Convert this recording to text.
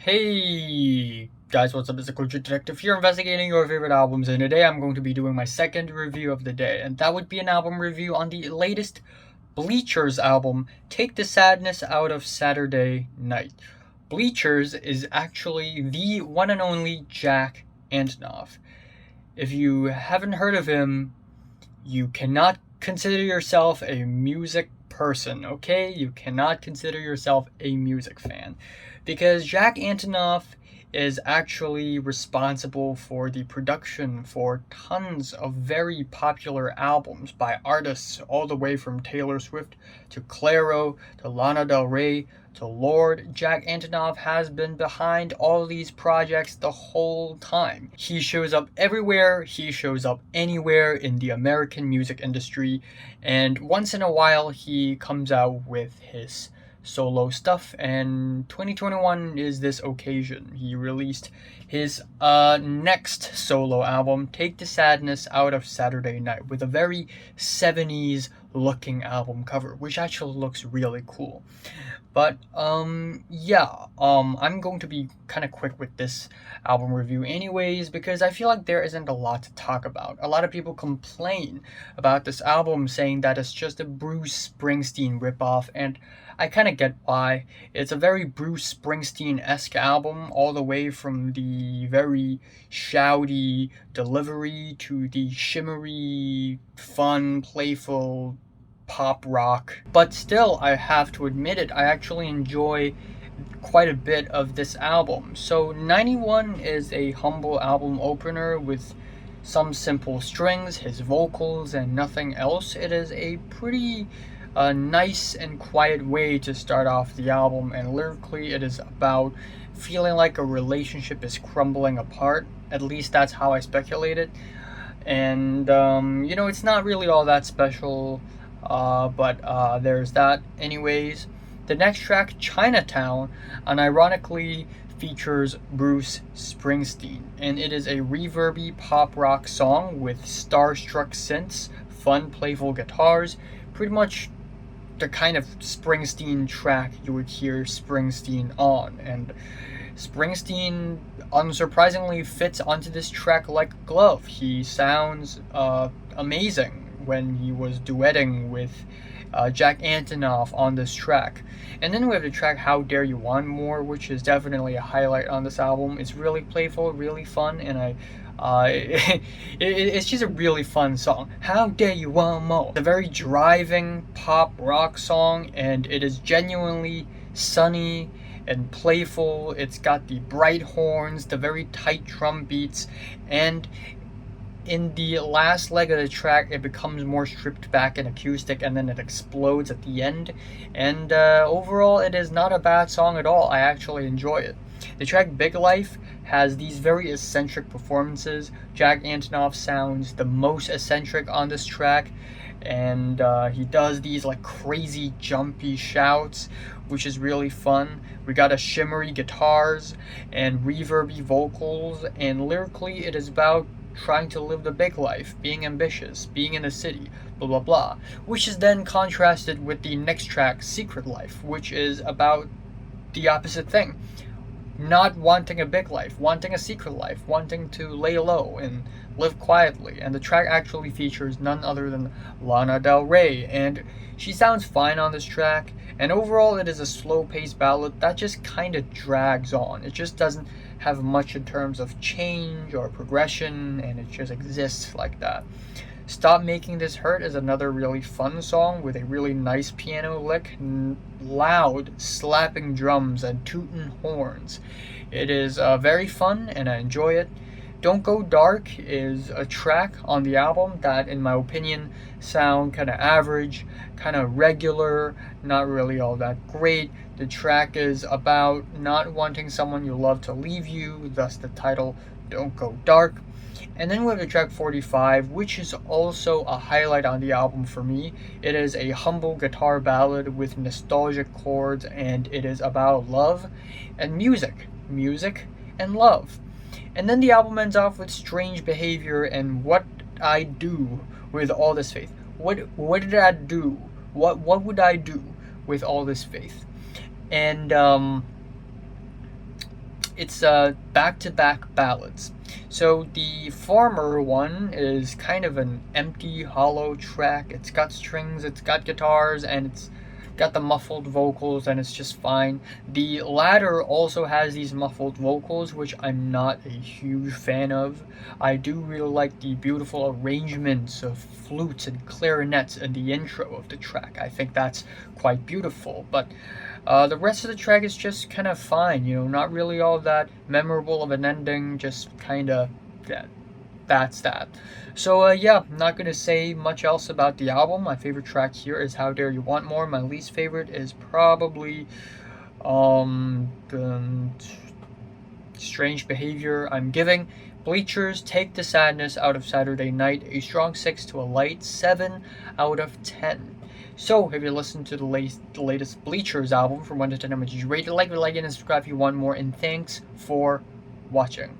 Hey guys, what's up? It's the Culture Detective here, investigating your favorite albums, and today I'm going to be doing my second review of the day, and that would be an album review on the latest Bleachers album, Take the Sadness Out of Saturday Night. Bleachers is actually the one and only Jack Antonoff. If you haven't heard of him, you cannot consider yourself a music person, okay? You cannot consider yourself a music fan. Because Jack Antonoff is actually responsible for the production for tons of very popular albums by artists all the way from Taylor Swift to Clairo to Lana Del Rey to Lorde. Jack Antonoff has been behind all these projects the whole time. He shows up everywhere, he shows up anywhere in the American music industry, and once in a while he comes out with his solo stuff, and 2021 is this occasion. He released his next solo album, Take the Sadness Out of Saturday Night, with a very 70s looking album cover, which actually looks really cool. But I'm going to be kind of quick with this album review anyways, because I feel like there isn't a lot to talk about. A lot of people complain about this album, saying that it's just a Bruce Springsteen ripoff, and I kind of get why. It's a very Bruce Springsteen-esque album, all the way from the very shouty delivery to the shimmery, fun, playful pop rock. But still, I have to admit it, I actually enjoy quite a bit of this album. So 91 is a humble album opener with some simple strings, his vocals, and nothing else. It is a pretty nice and quiet way to start off the album, and lyrically it is about feeling like a relationship is crumbling apart. At least that's how I speculated. And it's not really all that special, but there's that. Anyways, the next track, Chinatown, unironically features Bruce Springsteen, and it is a reverby pop rock song with starstruck synths, fun, playful guitars, pretty much the kind of Springsteen track you would hear Springsteen on. And Springsteen unsurprisingly fits onto this track like a glove. He sounds amazing when he was duetting with Jack Antonoff on this track. And then we have the track How Dare You Want More, which is definitely a highlight on this album. It's really playful, really fun, and it's just a really fun song. How Dare You Want More. It's a very driving pop rock song, and it is genuinely sunny and playful. It's got the bright horns, the very tight drum beats, and in the last leg of the track it becomes more stripped back and acoustic, and then it explodes at the end. And overall, it is not a bad song at all. I actually enjoy it. The track Big Life has these very eccentric performances. Jack Antonoff sounds the most eccentric on this track, and he does these like crazy jumpy shouts, which is really fun. We got a shimmery guitars and reverby vocals, and lyrically it is about trying to live the big life, being ambitious, being in the city, blah blah blah, which is then contrasted with the next track, Secret Life, which is about the opposite thing. Not wanting a big life, wanting a secret life, wanting to lay low and live quietly. And the track actually features none other than Lana Del Rey, and she sounds fine on this track. And overall, it is a slow-paced ballad that just kind of drags on. It just doesn't have much in terms of change or progression, and it just exists like that. Stop Making This Hurt is another really fun song with a really nice piano lick, loud slapping drums, and tootin' horns. It is very fun, and I enjoy it. Don't Go Dark is a track on the album that, in my opinion, sound kind of average, kind of regular, not really all that great. The track is about not wanting someone you love to leave you, thus the title Don't Go Dark. And then we have the track 45, which is also a highlight on the album for me. It is a humble guitar ballad with nostalgic chords, and it is about love and music and love. And then the album ends off with Strange Behavior and What I Do With All This Faith. What did I do? What would I do with all this faith? And it's back-to-back ballads. So the Farmer one is kind of an empty, hollow track. It's got strings, it's got guitars, and it's got the muffled vocals, and it's just fine. The latter also has these muffled vocals, which I'm not a huge fan of. I do really like the beautiful arrangements of flutes and clarinets in the intro of the track. I think that's quite beautiful, but the rest of the track is just kind of fine, not really all that memorable of an ending, just kind of, yeah, that's that. So yeah, I'm not gonna say much else about the album. My favorite track here is How Dare You Want More. My least favorite is probably the Strange Behavior. I'm giving Bleachers Take the Sadness out of Saturday Night a strong 6 to a light 7 out of 10. So, if you listen to the latest Bleachers album from 1 to 10, how much you rate it, like it, and subscribe if you want more, and thanks for watching.